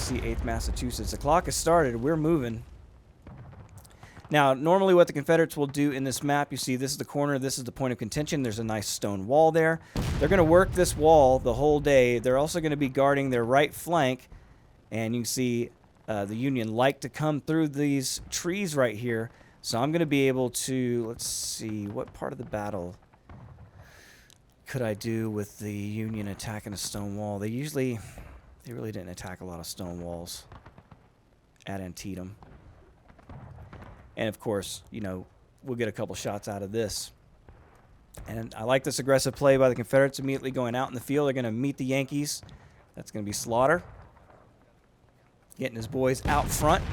see 8th Massachusetts. The clock has started. We're moving. Now, normally what the Confederates will do in this map, you see this is the corner, this is the point of contention. There's a nice stone wall there. They're going to work this wall the whole day. They're also going to be guarding their right flank. And you can see the Union like to come through these trees right here. So I'm going to be able to, let's see, what part of the battle could I do with the Union attacking a stone wall? They really didn't attack a lot of stone walls at Antietam. And of course, you know, we'll get a couple shots out of this. And I like this aggressive play by the Confederates immediately going out in the field. They're going to meet the Yankees. That's going to be Slaughter. Getting his boys out front.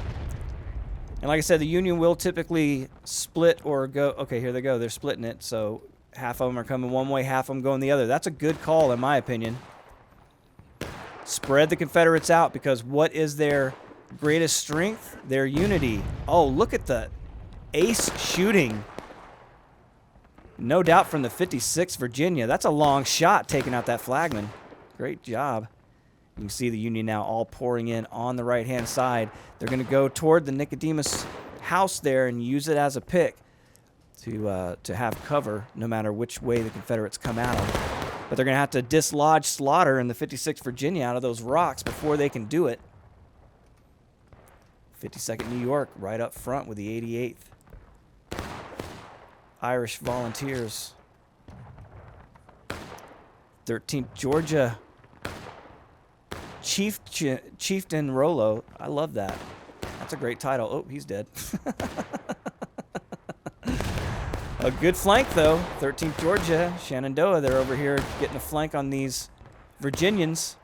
And like I said, the Union will typically split or go. Okay, here they go. They're splitting it. So half of them are coming one way, half of them going the other. That's a good call, in my opinion. Spread the Confederates out, because what is their greatest strength? Their unity. Oh, look at the ace shooting. No doubt from the 56th Virginia. That's a long shot taking out that flagman. Great job. You can see the Union now all pouring in on the right-hand side. They're going to go toward the Nicodemus house there and use it as a pick to have cover no matter which way the Confederates come at them. But they're going to have to dislodge Slaughter and the 56th Virginia out of those rocks before they can do it. 52nd New York right up front with the 88th. Irish Volunteers. 13th Georgia. Chieftain Rollo. I love that. That's a great title. Oh, he's dead. A good flank, though. 13th Georgia. Shenandoah, they're over here getting a flank on these Virginians.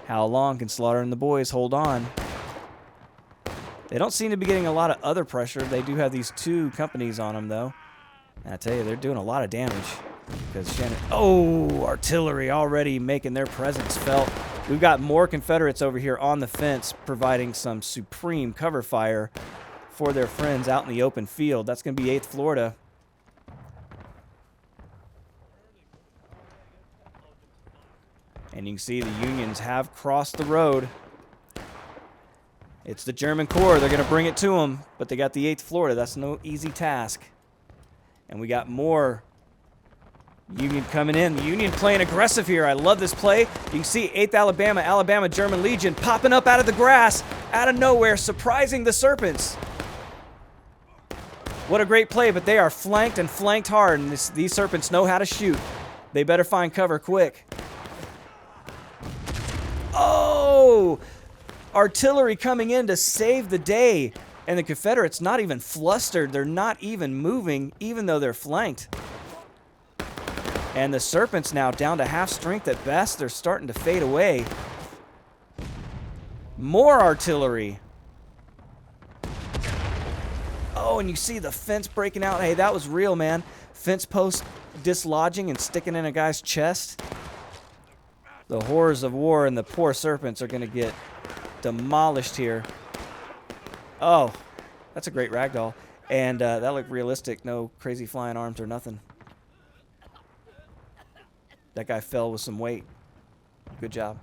How long can Slaughter and the boys hold on? They don't seem to be getting a lot of other pressure. They do have these two companies on them, though. And I tell you, they're doing a lot of damage. Because artillery already making their presence felt. We've got more Confederates over here on the fence providing some supreme cover fire for their friends out in the open field. That's going to be 8th Florida. And you can see the Unions have crossed the road. It's the German Corps. They're going to bring it to them, but they got the 8th Florida. That's no easy task. And we got more Union coming in. The Union playing aggressive here. I love this play. You can see 8th Alabama German Legion popping up out of the grass, out of nowhere, surprising the Serpents. What a great play, but they are flanked and flanked hard, and these Serpents know how to shoot. They better find cover quick. Oh! Artillery coming in to save the day. And the Confederates not even flustered. They're not even moving, even though they're flanked. And the Serpents now down to half strength at best. They're starting to fade away. More artillery. Oh, and you see the fence breaking out. Hey, that was real, man. Fence post dislodging and sticking in a guy's chest. The horrors of war and the poor Serpents are going to get demolished here. Oh, that's a great ragdoll. And that looked realistic. No crazy flying arms or nothing. That guy fell with some weight. Good job.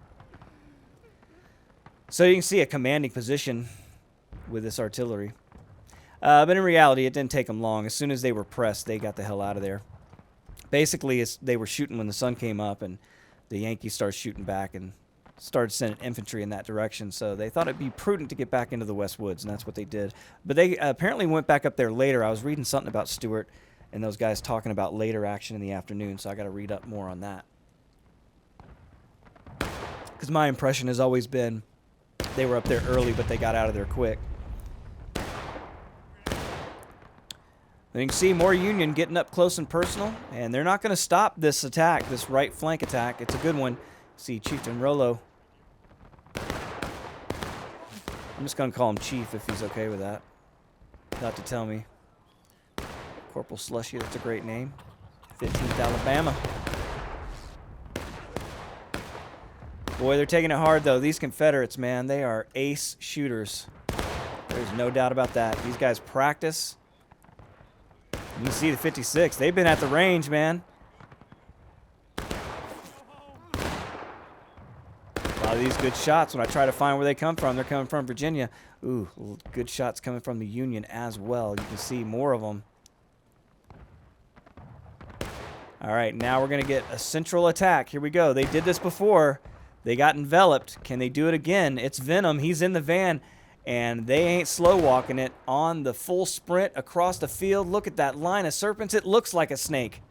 So you can see a commanding position with this artillery. But in reality, it didn't take them long. As soon as they were pressed, they got the hell out of there. Basically, they were shooting when the sun came up, and the Yankees started shooting back and started sending infantry in that direction. So they thought it'd be prudent to get back into the West Woods, and that's what they did. But they apparently went back up there later. I was reading something about Stuart and those guys talking about later action in the afternoon, so I got to read up more on that. Because my impression has always been they were up there early, but they got out of there quick. And you can see more Union getting up close and personal, and they're not going to stop this attack, this right flank attack. It's a good one. See Chieftain Rollo. I'm just going to call him Chief if he's okay with that. Not to tell me. Corporal Slushy, that's a great name. 15th Alabama. Boy, they're taking it hard, though. These Confederates, man, they are ace shooters. There's no doubt about that. These guys practice. You can see the 56. They've been at the range, man. These good shots, when I try to find where they come from, they're coming from Virginia. Ooh, good shots coming from the Union as well. You can see more of them. All right, now we're going to get a central attack. Here we go. They did this before. They got enveloped. Can they do it again? It's Venom. He's in the van, and they ain't slow walking it on the full sprint across the field. Look at that line of serpents. It looks like a snake.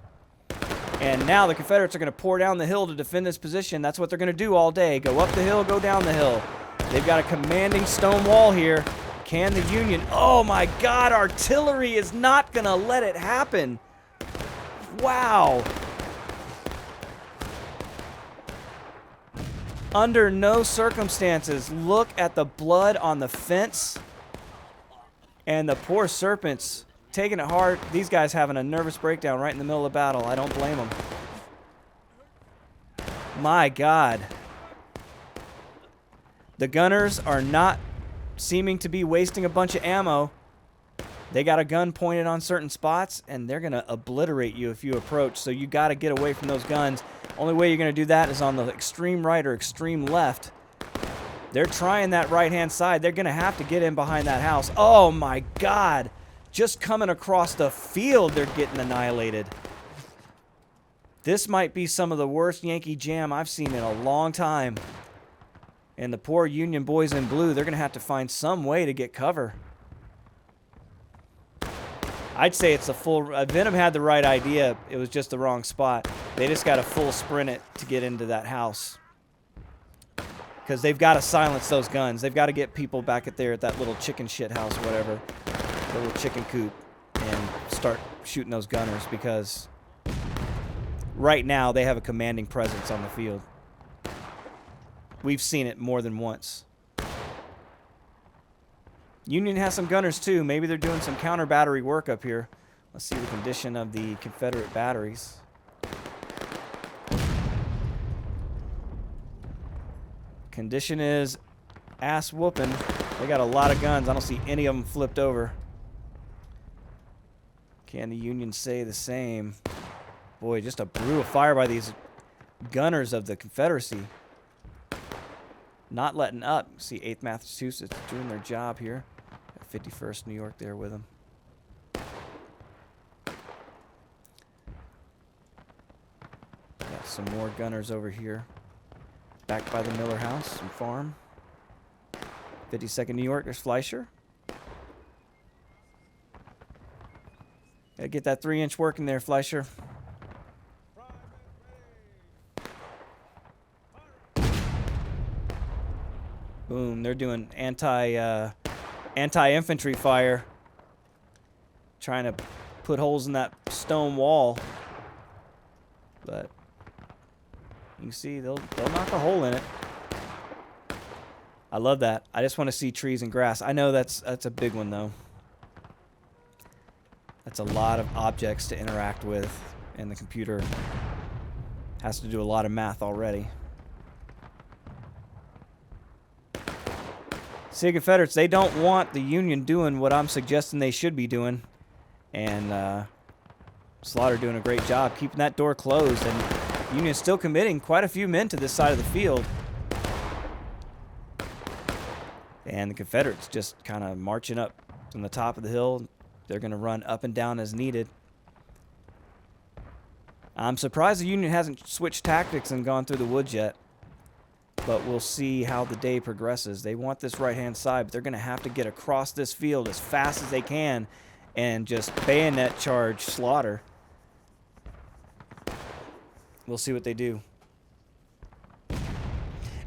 And now the Confederates are going to pour down the hill to defend this position. That's what they're going to do all day. Go up the hill, go down the hill. They've got a commanding stone wall here. Can the Union... Oh, my God. Artillery is not going to let it happen. Wow. Under no circumstances. Look at the blood on the fence. And the poor serpents taking it hard. These guys having a nervous breakdown right in the middle of battle. I don't blame them. My God. The gunners are not seeming to be wasting a bunch of ammo. They got a gun pointed on certain spots, and they're going to obliterate you if you approach. So you got to get away from those guns. Only way you're going to do that is on the extreme right or extreme left. They're trying that right-hand side. They're going to have to get in behind that house. Oh, my God. Just coming across the field, they're getting annihilated. This might be some of the worst Yankee jam I've seen in a long time. And the poor Union boys in blue, they're going to have to find some way to get cover. I'd say it's a full... Venom had the right idea. It was just the wrong spot. They just got to full sprint it to get into that house. Because they've got to silence those guns. They've got to get people back at there at that little chicken shit house, whatever. The little chicken coop. And start shooting those gunners. Because right now they have a commanding presence on the field. We've seen it more than once. Union has some gunners too. Maybe they're doing some counter battery work up here. Let's see the condition of the Confederate batteries. Condition is ass whooping. They got a lot of guns. I don't see any of them flipped over. Can the Union say the same? Boy, just a brutal fire by these gunners of the Confederacy. Not letting up. See 8th Massachusetts doing their job here. 51st New York there with them. Got some more gunners over here. Back by the Miller House and farm. 52nd New York, there's Fleischer. Gotta get that 3-inch working there, Fleischer. Boom, they're doing anti-infantry fire. Trying to put holes in that stone wall. But you can see they'll knock a hole in it. I love that. I just want to see trees and grass. I know that's a big one though. That's a lot of objects to interact with, and the computer has to do a lot of math already. See, Confederates, they don't want the Union doing what I'm suggesting they should be doing. And Slaughter doing a great job keeping that door closed. And Union's still committing quite a few men to this side of the field. And the Confederates just kind of marching up from the top of the hill. They're going to run up and down as needed. I'm surprised the Union hasn't switched tactics and gone through the woods yet. But we'll see how the day progresses. They want this right-hand side, but they're going to have to get across this field as fast as they can and just bayonet charge Slaughter. We'll see what they do.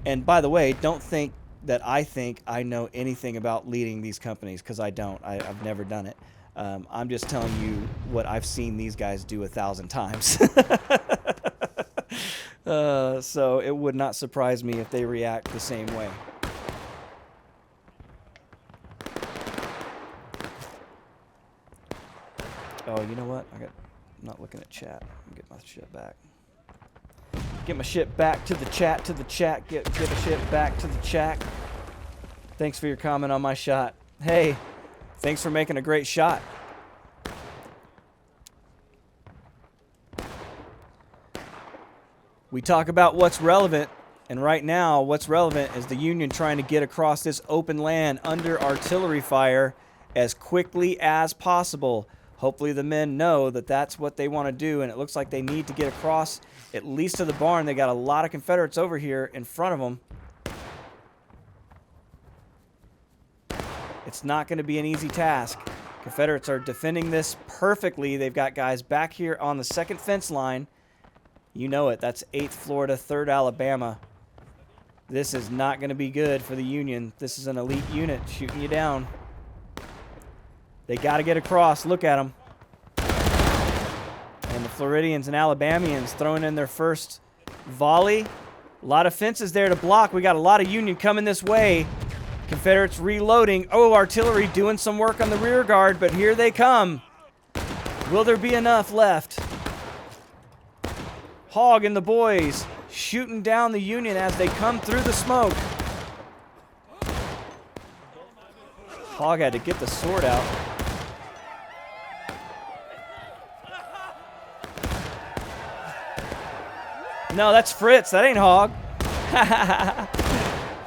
And by the way, don't think that I think I know anything about leading these companies, because I don't. I've never done it. I'm just telling you what I've seen these guys do 1,000 times. So it would not surprise me if they react the same way. Oh, you know what? I'm not looking at chat. I'll get my shit back. Get my shit back to the chat, Get my shit back to the chat. Thanks for your comment on my shot. Hey, thanks for making a great shot. We talk about what's relevant. And right now, what's relevant is the Union trying to get across this open land under artillery fire as quickly as possible. Hopefully the men know that that's what they want to do, and it looks like they need to get across at least to the barn. They got a lot of Confederates over here in front of them. It's not going to be an easy task. Confederates are defending this perfectly. They've got guys back here on the second fence line. You know it. That's 8th Florida, 3rd Alabama. This is not going to be good for the Union. This is an elite unit shooting you down. They got to get across. Look at them. And the Floridians and Alabamians throwing in their first volley. A lot of fences there to block. We got a lot of Union coming this way. Confederates reloading. Oh, artillery doing some work on the rear guard, but here they come. Will there be enough left? Hogg and the boys shooting down the Union as they come through the smoke. Hogg had to get the sword out. No, that's Fritz. That ain't Hogg.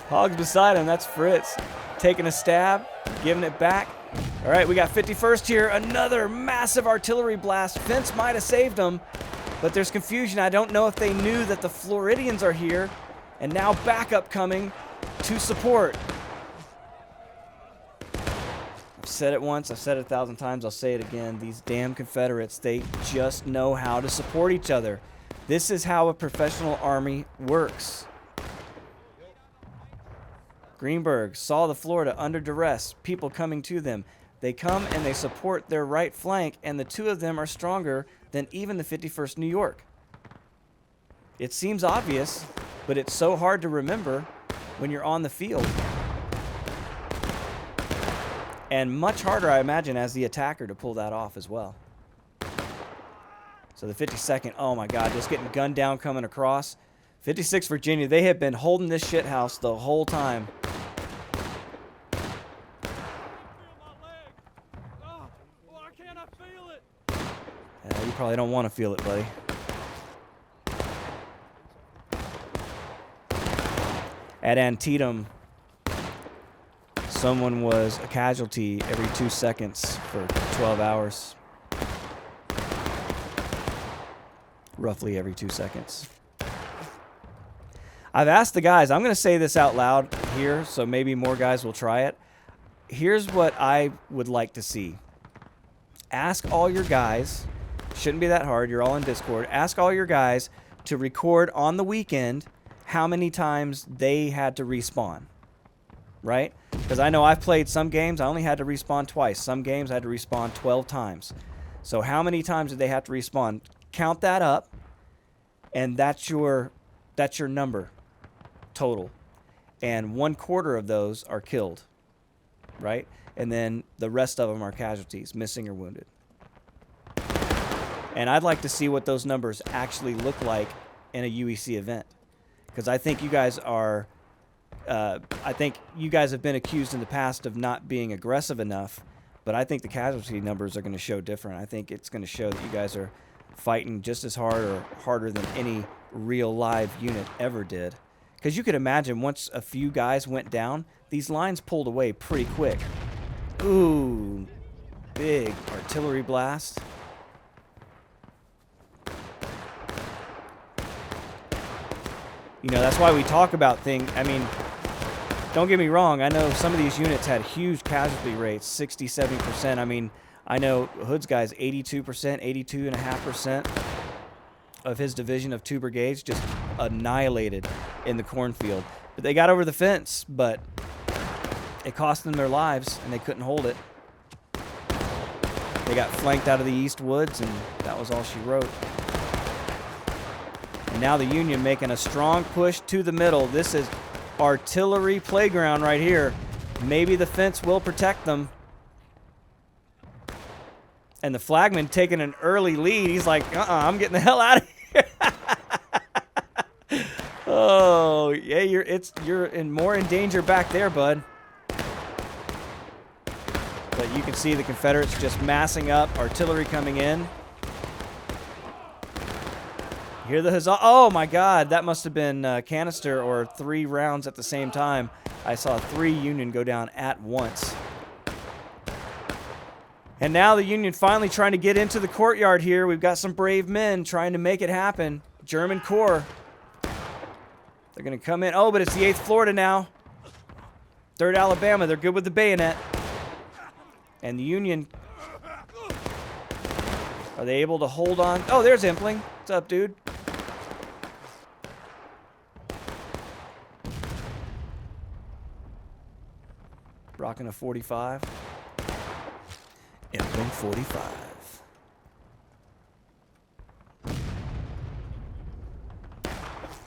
Hogg's beside him. That's Fritz. Taking a stab, giving it back. All right, we got 51st here. Another massive artillery blast. Fence might have saved them, but there's confusion. I don't know if they knew that the Floridians are here, and now backup coming to support. I've said it once. I've said it 1,000 times. I'll say it again. These damn Confederates, they just know how to support each other. This is how a professional army works. Greenberg saw the Florida under duress, people coming to them. They come and they support their right flank, and the two of them are stronger than even the 51st New York. It seems obvious, but it's so hard to remember when you're on the field. And much harder, I imagine, as the attacker to pull that off as well. So the 52nd, oh my God, just getting gunned down coming across. 56 Virginia, they have been holding this shit house the whole time. You probably don't want to feel it, buddy. At Antietam, someone was a casualty every 2 seconds for 12 hours. Roughly every 2 seconds. I've asked the guys, I'm going to say this out loud here, so maybe more guys will try it. Here's what I would like to see. Ask all your guys, shouldn't be that hard, you're all in Discord, ask all your guys to record on the weekend how many times they had to respawn, right? Because I know I've played some games, I only had to respawn twice. Some games I had to respawn 12 times. So how many times did they have to respawn? Count that up, and that's your number total. And 1/4 of those are killed, right? And then the rest of them are casualties, missing or wounded. And I'd like to see what those numbers actually look like in a UEC event. Because I think you guys are, I think you guys have been accused in the past of not being aggressive enough, but I think the casualty numbers are going to show different. I think it's going to show that you guys are fighting just as hard or harder than any real live unit ever did. Because you could imagine once a few guys went down, these lines pulled away pretty quick. Ooh, big artillery blast. You know, that's why we talk about things. I mean, don't get me wrong. I know some of these units had huge casualty rates, 60, 70%. I mean, I know Hood's guys, 82%, 82.5% of his division of 2 brigades just annihilated in the cornfield. But they got over the fence, but it cost them their lives, and they couldn't hold it. They got flanked out of the east woods, and that was all she wrote. And now the Union making a strong push to the middle. This is artillery playground right here. Maybe the fence will protect them. And the flagman taking an early lead. He's like, I'm getting the hell out of here. Oh, yeah, you're more in danger back there, bud. But you can see the Confederates just massing up, artillery coming in. Hear the huzzah. Oh, my God. That must have been canister or 3 rounds at the same time. I saw 3 Union go down at once. And now the Union finally trying to get into the courtyard here. We've got some brave men trying to make it happen. German Corps. They're going to come in. Oh, but it's the 8th Florida now. 3rd Alabama. They're good with the bayonet. And the Union... Are they able to hold on? Oh, there's Impling. What's up, dude? Rocking a 45. Impling 45.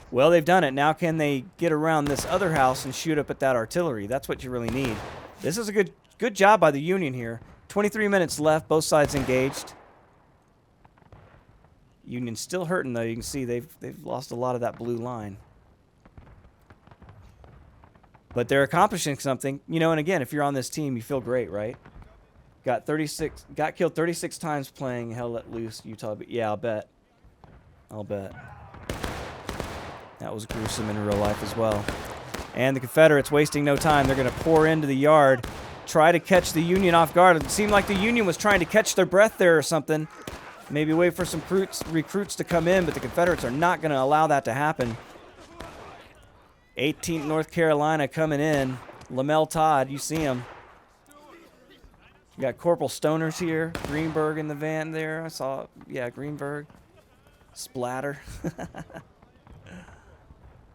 Well, they've done it. Now can they get around this other house and shoot up at that artillery? That's what you really need. This is a good job by the Union here. 23 minutes left. Both sides engaged. Union's still hurting, though. You can see they've lost a lot of that blue line. But they're accomplishing something. You know, and again, if you're on this team, you feel great, right? Got killed 36 times playing Hell Let Loose, Utah. Yeah, I'll bet. I'll bet. That was gruesome in real life as well. And the Confederates wasting no time. They're going to pour into the yard, try to catch the Union off guard. It seemed like the Union was trying to catch their breath there or something. Maybe wait for some recruits to come in, but the Confederates are not going to allow that to happen. 18th North Carolina coming in. Lamell Todd, you see him. You got Corporal Stoners here. Greenberg in the van there. I saw, yeah, Greenberg. Splatter.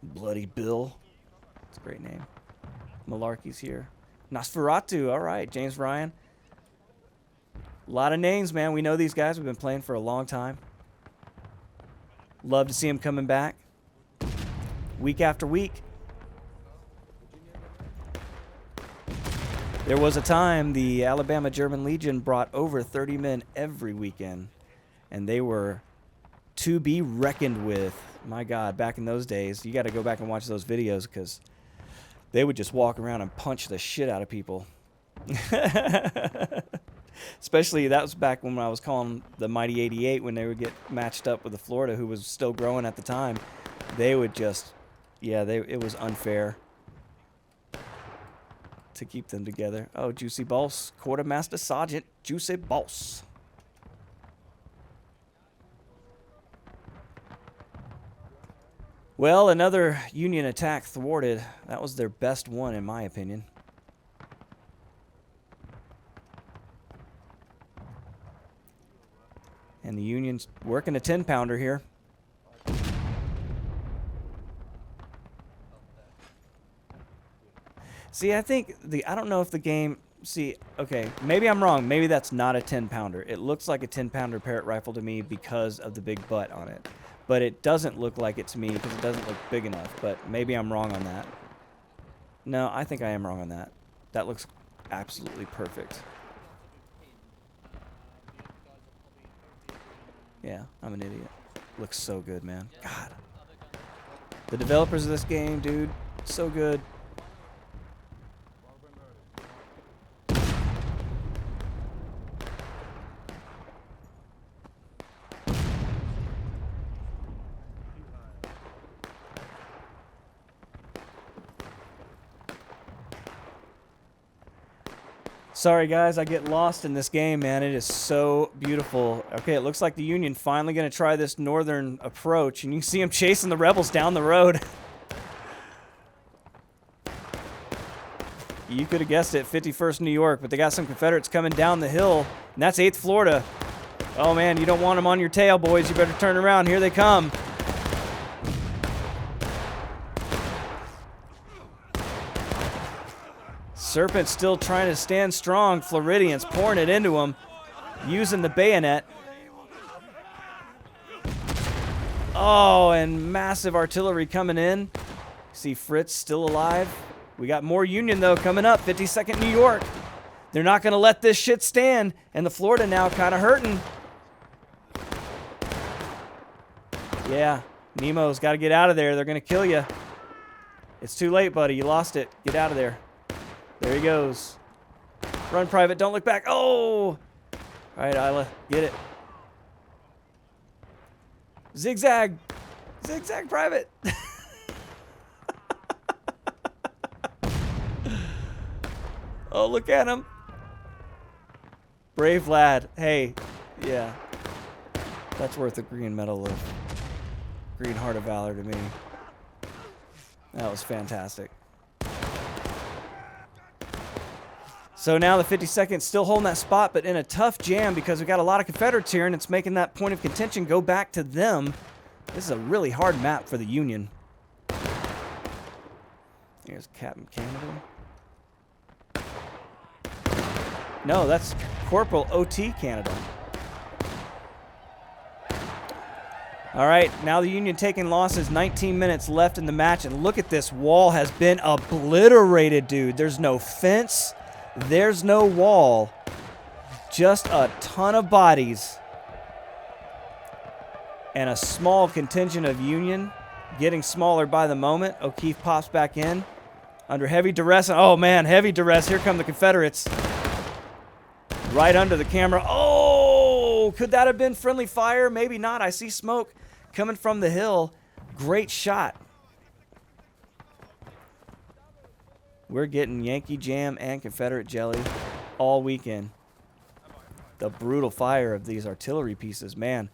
Bloody Bill. That's a great name. Malarkey's here. Nosferatu, all right. James Ryan. A lot of names, man. We know these guys. We've been playing for a long time. Love to see them coming back. Week after week. There was a time the Alabama German Legion brought over 30 men every weekend. And they were to be reckoned with. My God, back in those days. You got to go back and watch those videos because they would just walk around and punch the shit out of people. Especially, that was back when I was calling the Mighty 88 when they would get matched up with the Florida, who was still growing at the time. They would just, yeah, it was unfair to keep them together. Oh, Juicy Boss, Quartermaster Sergeant Juicy Boss. Well, another Union attack thwarted. That was their best one, in my opinion. And the Union's working a 10-pounder here. See, I think I don't know if the game, see, okay, maybe I'm wrong. Maybe that's not a 10-pounder. It looks like a 10-pounder Parrott rifle to me because of the big butt on it. But it doesn't look like it to me because it doesn't look big enough. But maybe I'm wrong on that. No, I think I am wrong on that. That looks absolutely perfect. Yeah, I'm an idiot. Looks so good, man. God. The developers of this game, dude, so good. Sorry, guys, I get lost in this game, man. It is so beautiful. Okay, it looks like the Union finally going to try this northern approach, and you can see them chasing the rebels down the road. You could have guessed it, 51st New York, but they got some Confederates coming down the hill, and that's 8th Florida. Oh, man, you don't want them on your tail, boys. You better turn around. Here they come. Serpent's still trying to stand strong. Floridians pouring it into him, using the bayonet. Oh, and massive artillery coming in. See Fritz still alive. We got more Union, though, coming up. 52nd New York. They're not going to let this shit stand. And the Florida now kind of hurting. Yeah, Nemo's got to get out of there. They're going to kill you. It's too late, buddy. You lost it. Get out of there. There he goes. Run, Private. Don't look back. Oh! All right, Isla. Get it. Zigzag. Zigzag private. Oh, look at him. Brave lad. Hey, yeah. That's worth a green medal of Green Heart of Valor to me. That was fantastic. So now the 52nd still holding that spot, but in a tough jam because we've got a lot of Confederates here, and it's making that point of contention go back to them. This is a really hard map for the Union. Here's Captain Canada. No, that's Corporal OT Canada. All right, now the Union taking losses. 19 minutes left in the match, and look at this wall has been obliterated, dude. There's no fence. There's no wall. Just a ton of bodies. And a small contingent of Union getting smaller by the moment. O'Keefe pops back in under heavy duress. Oh, man, heavy duress. Here come the Confederates. Right under the camera. Oh, could that have been friendly fire? Maybe not. I see smoke coming from the hill. Great shot. We're getting Yankee Jam and Confederate Jelly all weekend. The brutal fire of these artillery pieces, man.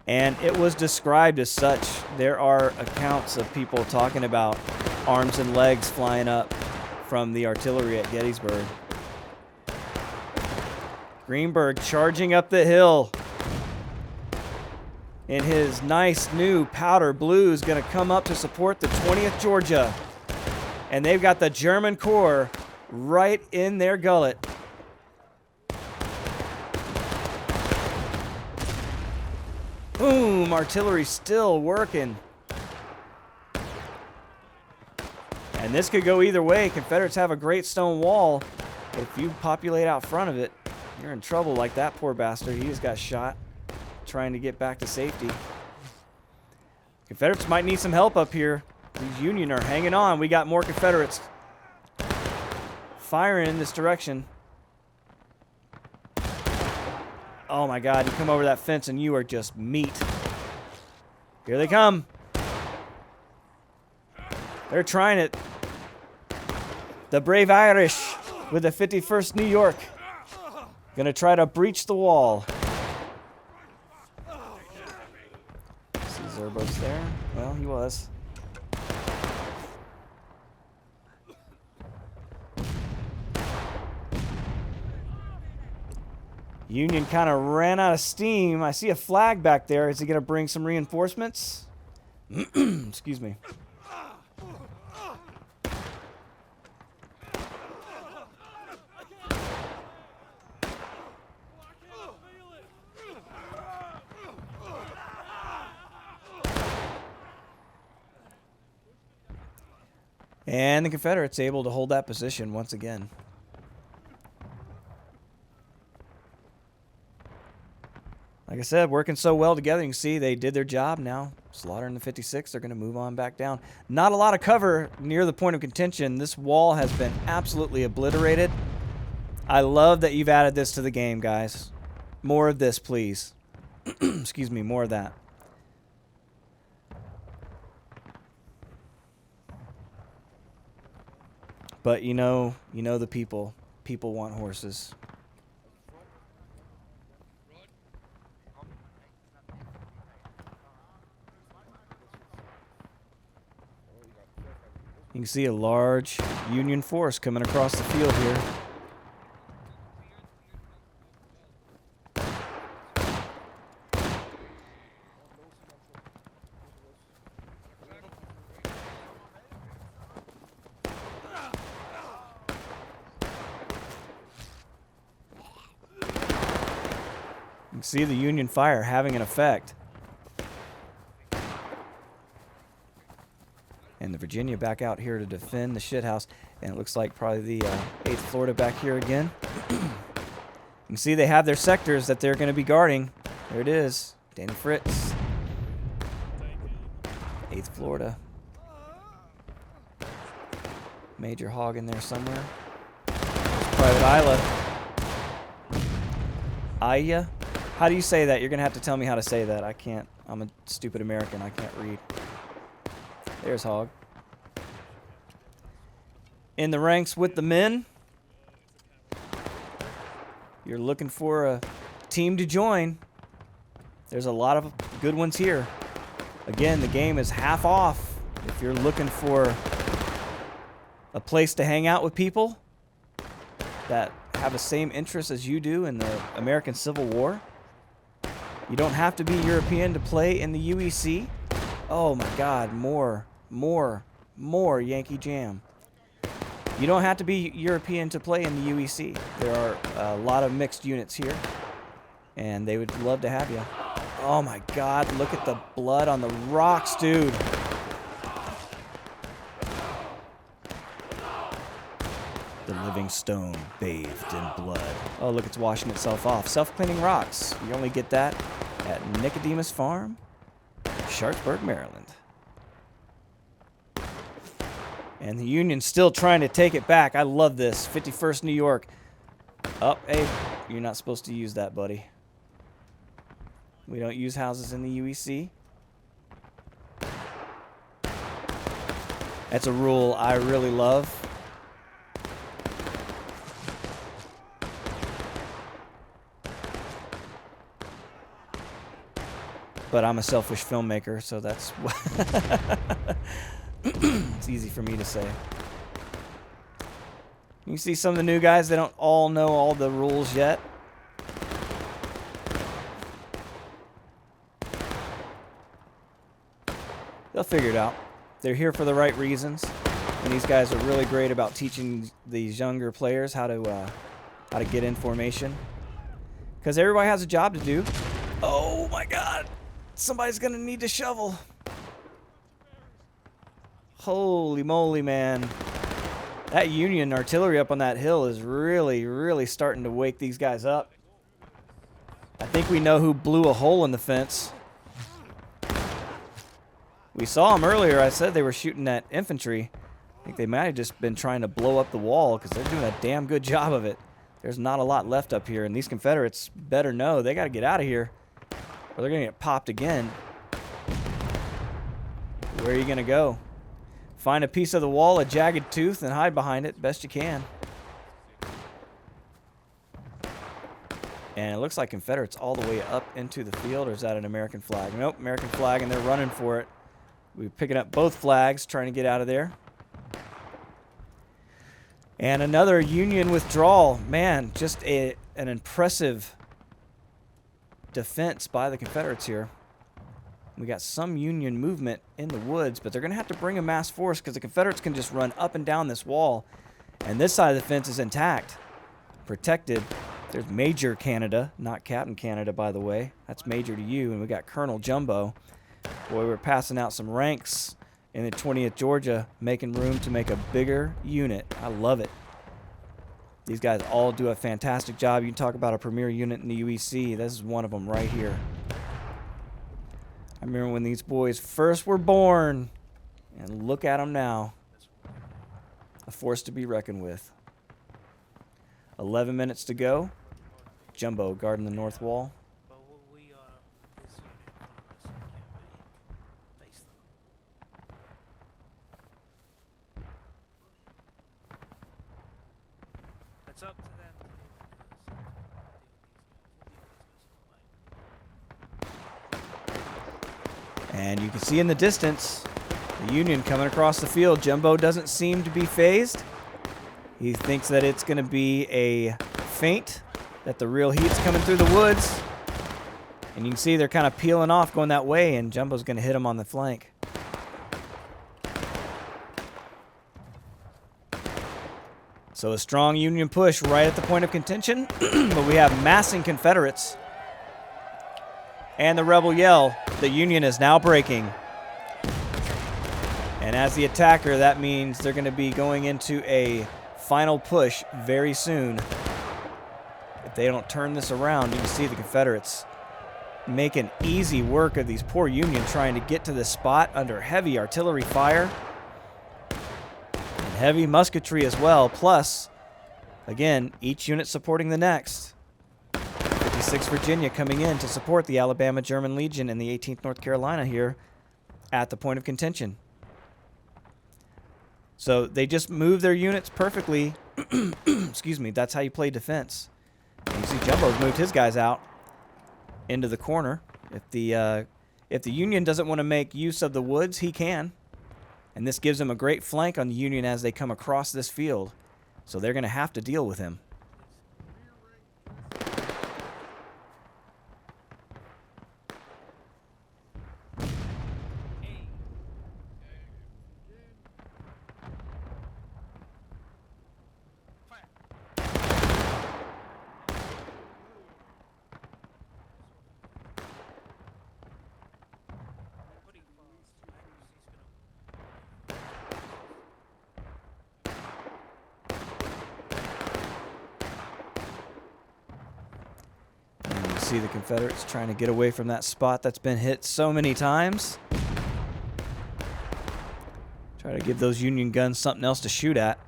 And it was described as such. There are accounts of people talking about arms and legs flying up from the artillery at Gettysburg. Greenberg charging up the hill in his nice new powder blue is going to come up to support the 20th Georgia. And they've got the German Corps right in their gullet. Boom, artillery still working. And this could go either way. Confederates have a great stone wall. But if you populate out front of it, you're in trouble like that poor bastard. He just got shot trying to get back to safety. Confederates might need some help up here. These Union are hanging on. We got more Confederates firing in this direction. Oh my God, you come over that fence and you are just meat. Here they come. They're trying it. The brave Irish with the 51st New York gonna try to breach the wall. See Zerbo's there? Well, he was. Union kind of ran out of steam. I see a flag back there. Is he going to bring some reinforcements? Excuse me. And the Confederates able to hold that position once again. Like I said, working so well together. You can see they did their job now. Slaughtering the 56. They're going to move on back down. Not a lot of cover near the point of contention. This wall has been absolutely obliterated. I love that you've added this to the game, guys. More of this, please. Excuse me, more of that. But you know the people. People want horses. You can see a large Union force coming across the field here. You can see the Union fire having an effect. And the Virginia back out here to defend the shithouse. And it looks like probably the 8th Florida back here again. You can see they have their sectors that they're going to be guarding. There it is. Danny Fritz. 8th Florida. Major Hogg in there somewhere. There's Private Isla. Aya. How do you say that? You're going to have to tell me how to say that. I can't. I'm a stupid American. I can't read. There's Hog. In the ranks with the men. You're looking for a team to join. There's a lot of good ones here. Again, the game is half off. If you're looking for a place to hang out with people that have the same interests as you do in the American Civil War, you don't have to be European to play in the UEC. Oh my God, more Yankee Jam. You don't have to be European to play in the UEC. There are a lot of mixed units here, and they would love to have you. Oh my God, look at the blood on the rocks, dude. The living stone bathed in blood. Oh, look, it's washing itself off. Self-cleaning rocks. You only get that at Nicodemus Farm, Sharpsburg, Maryland. And the Union's still trying to take it back. I love this. 51st New York. Oh, hey, you're not supposed to use that, buddy. We don't use houses in the UEC. That's a rule I really love. But I'm a selfish filmmaker, so that's it's easy for me to say. You see some of the new guys, they don't all know all the rules yet. They'll figure it out. They're here for the right reasons. And these guys are really great about teaching these younger players how to get in formation. Because everybody has a job to do. Oh my God. Somebody's going to need to shovel. Holy moly, man. That Union artillery up on that hill is really, really starting to wake these guys up. I think we know who blew a hole in the fence. We saw them earlier. I said they were shooting at infantry. I think they might have just been trying to blow up the wall because they're doing a damn good job of it. There's not a lot left up here, and these Confederates better know they got to get out of here or they're going to get popped again. Where are you going to go? Find a piece of the wall, a jagged tooth, and hide behind it best you can. And it looks like Confederates all the way up into the field, or is that an American flag? Nope, American flag, and they're running for it. We're picking up both flags, trying to get out of there. And another Union withdrawal. Man, just an impressive defense by the Confederates here. We got some Union movement in the woods, but they're going to have to bring a mass force because the Confederates can just run up and down this wall. And this side of the fence is intact, protected. There's Major Canada, not Captain Canada, by the way. That's Major to you. And we got Colonel Jumbo. Boy, we're passing out some ranks in the 20th Georgia, making room to make a bigger unit. I love it. These guys all do a fantastic job. You can talk about a premier unit in the UEC. This is one of them right here. I remember when these boys first were born, and look at them now. A force to be reckoned with. 11 minutes to go. Jumbo guarding the north wall. It's up to them. And you can see in the distance the Union coming across the field. Jumbo doesn't seem to be phased. He thinks that it's going to be a feint, that the real heat's coming through the woods. And you can see they're kind of peeling off going that way, and Jumbo's going to hit him on the flank. So a strong Union push right at the point of contention, but we have massing Confederates. And the rebel yell, the Union is now breaking. And as the attacker, that means they're going to be going into a final push very soon. If they don't turn this around, you can see the Confederates making easy work of these poor Union trying to get to this spot under heavy artillery fire. And heavy musketry as well. Plus, again, each unit supporting the next. 66th Virginia coming in to support the Alabama German Legion and the 18th North Carolina here at the point of contention. So they just move their units perfectly. Excuse me. That's how you play defense. You see Jumbo's moved his guys out into the corner. If the Union doesn't want to make use of the woods, he can. And this gives him a great flank on the Union as they come across this field. So they're going to have to deal with him. See the Confederates trying to get away from that spot that's been hit so many times. Try to give those Union guns something else to shoot at.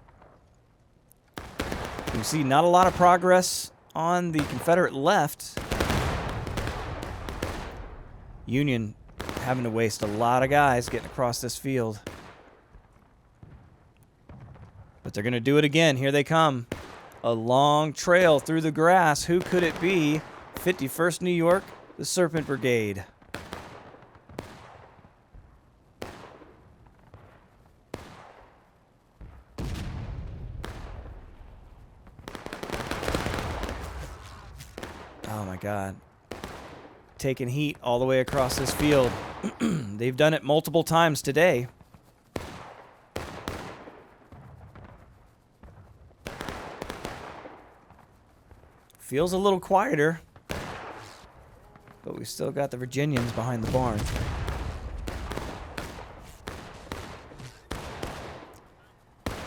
You see not a lot of progress on the Confederate left. Union having to waste a lot of guys getting across this field. But they're going to do it again. Here they come. A long trail through the grass. Who could it be? 51st New York, the Serpent Brigade. Oh my God. Taking heat all the way across this field. They've done it multiple times today. Feels a little quieter. But we still got the Virginians behind the barn.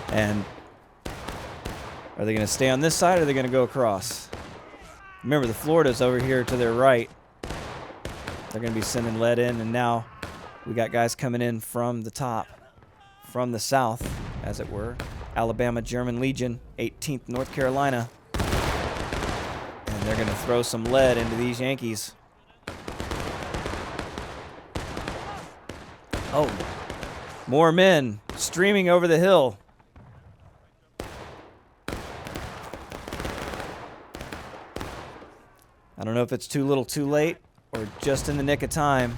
And are they going to stay on this side or are they going to go across? Remember, the Florida's over here to their right. They're going to be sending lead in, and now we got guys coming in from the top, from the south, as it were. Alabama German Legion, 18th North Carolina. And they're going to throw some lead into these Yankees. Oh, more men streaming over the hill. I don't know if it's too little too late or just in the nick of time,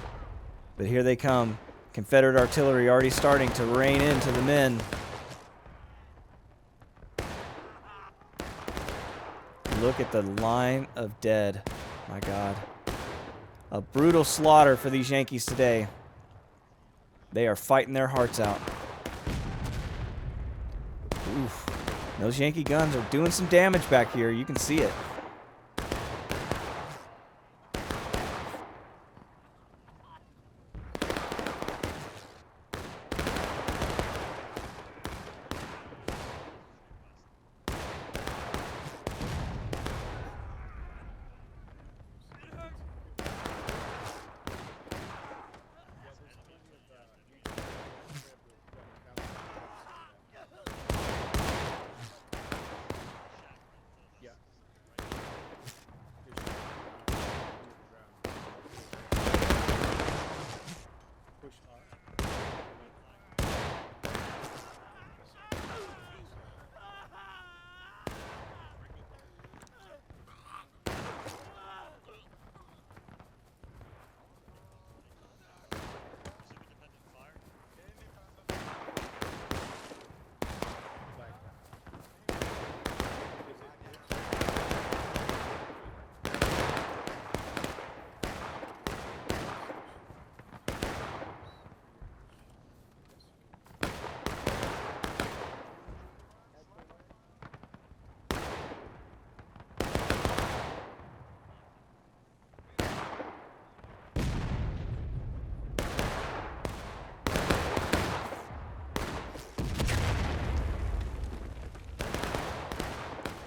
but here they come. Confederate artillery already starting to rain into the men. Look at the line of dead. My God. A brutal slaughter for these Yankees today. They are fighting their hearts out. Oof. Those Yankee guns are doing some damage back here. You can see it.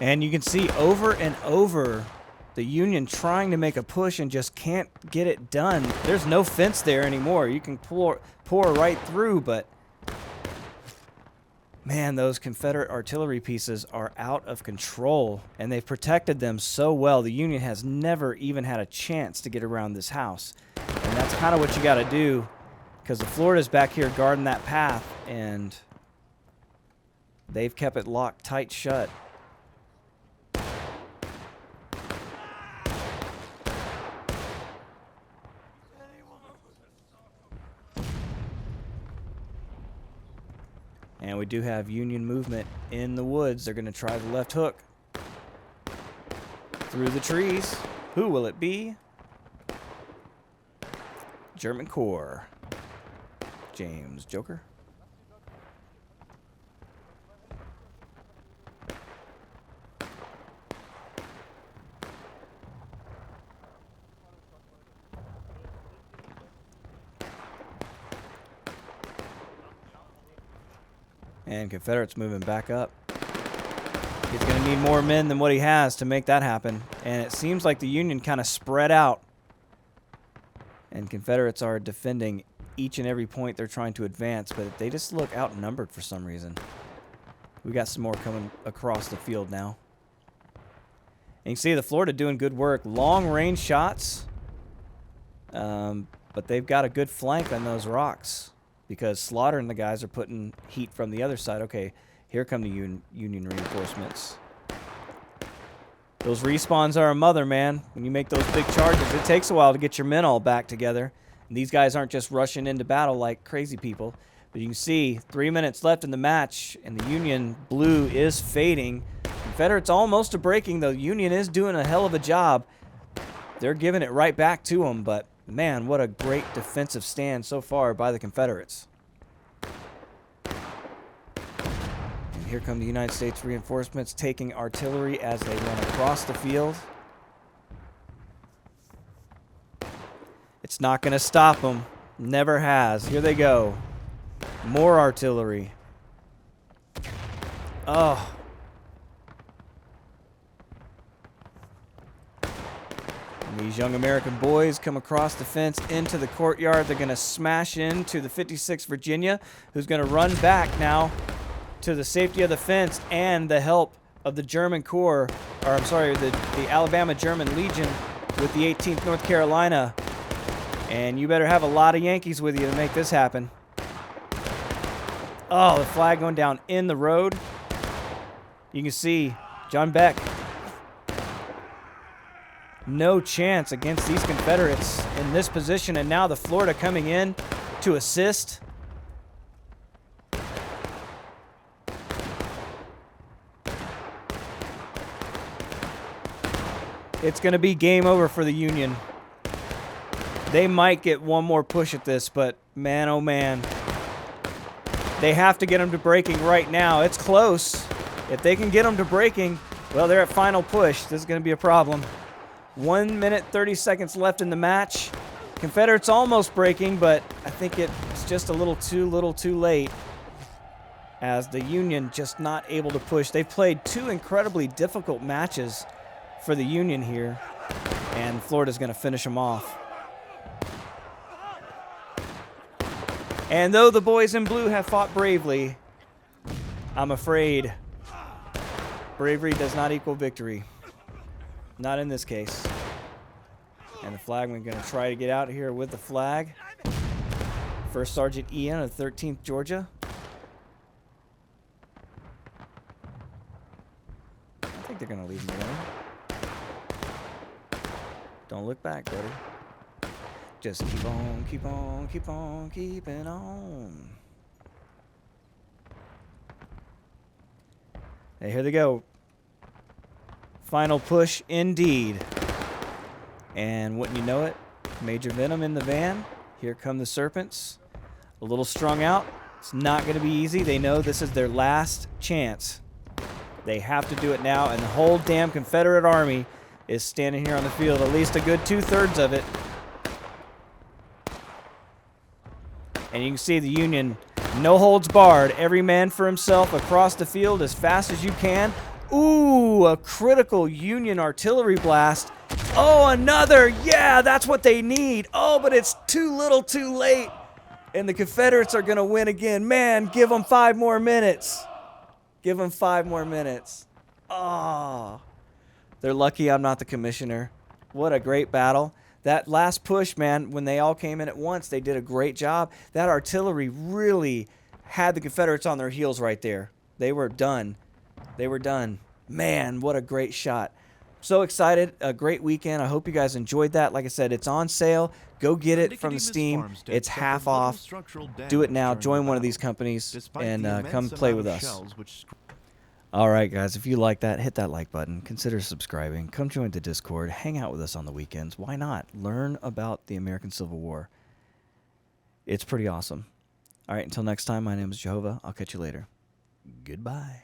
And you can see over and over the Union trying to make a push and just can't get it done. There's no fence there anymore. You can pour right through, but Man, those Confederate artillery pieces are out of control, and they've protected them so well. The Union has never even had a chance to get around this house. And that's kind of what you got to do, because the Florida's back here guarding that path, and they've kept it locked tight shut. And we do have Union movement in the woods. They're going to try the left hook through the trees. Who will it be? German Corps. James Joker. And Confederates moving back up. He's going to need more men than what he has to make that happen. And it seems like the Union kind of spread out. And Confederates are defending each and every point they're trying to advance, but they just look outnumbered for some reason. We got some more coming across the field now. And you can see the Florida doing good work. Long range shots. But they've got a good flank on those rocks, because Slaughter and the guys are putting heat from the other side. Okay, here come the Union reinforcements. Those respawns are a mother, man. When you make those big charges, it takes a while to get your men all back together. And these guys aren't just rushing into battle like crazy people. But you can see 3 minutes left in the match, and the Union blue is fading. Confederates almost to breaking. The Union is doing a hell of a job. They're giving it right back to them, but man, what a great defensive stand so far by the Confederates. And here come the United States reinforcements taking artillery as they run across the field. It's not going to stop them. Never has. Here they go. More artillery. Oh. And these young American boys come across the fence into the courtyard. They're going to smash into the 56th Virginia, who's going to run back now to the safety of the fence and the help of the German Corps, or I'm sorry, the Alabama German Legion with the 18th North Carolina. And you better have a lot of Yankees with you to make this happen. Oh, the flag going down in the road. You can see John Beck. No chance against these Confederates in this position, and now the Florida coming in to assist. It's going to be game over for the Union. They might get one more push at this, but man, oh man. They have to get them to breaking right now. It's close. If they can get them to breaking, well, they're at final push. This is going to be a problem. 1 minute, 30 seconds left in the match. Confederates almost breaking, but I think it's just a little too late, as the Union just not able to push. They've played two incredibly difficult matches for the Union here, and Florida's going to finish them off. And though the boys in blue have fought bravely, I'm afraid bravery does not equal victory. Not in this case. And the flagman going to try to get out here with the flag. First Sergeant Ian of 13th Georgia. I think they're going to leave him alone. Don't look back, buddy. Just keep on, keep on, keep on, keeping on. Hey, here they go. Final push indeed. And wouldn't you know it, Major Venom in the van. Here come the Serpents. A little strung out. It's not going to be easy. They know this is their last chance. They have to do it now, and the whole damn Confederate army is standing here on the field, at least a good 2/3 of it. And you can see the Union, no holds barred. Every man for himself across the field as fast as you can. Ooh, a critical Union artillery blast. Oh, another. Yeah, that's what they need. Oh, but it's too little too late. And the Confederates are going to win again. Man, give them 5 more minutes. Give them 5 more minutes. Oh. They're lucky I'm not the commissioner. What a great battle. That last push, man, when they all came in at once, they did a great job. That artillery really had the Confederates on their heels right there. They were done. They were done. Man, what a great shot. So excited. A great weekend. I hope you guys enjoyed that. Like I said, it's on sale. Go get it from the Steam. It's half off. Do it now. Join one of these companies and come play with us. All right, guys, if you like that, hit that like button. Consider subscribing. Come join the Discord. Hang out with us on the weekends. Why not? Learn about the American Civil War. It's pretty awesome. All right, until next time, my name is Jehovah. I'll catch you later. Goodbye.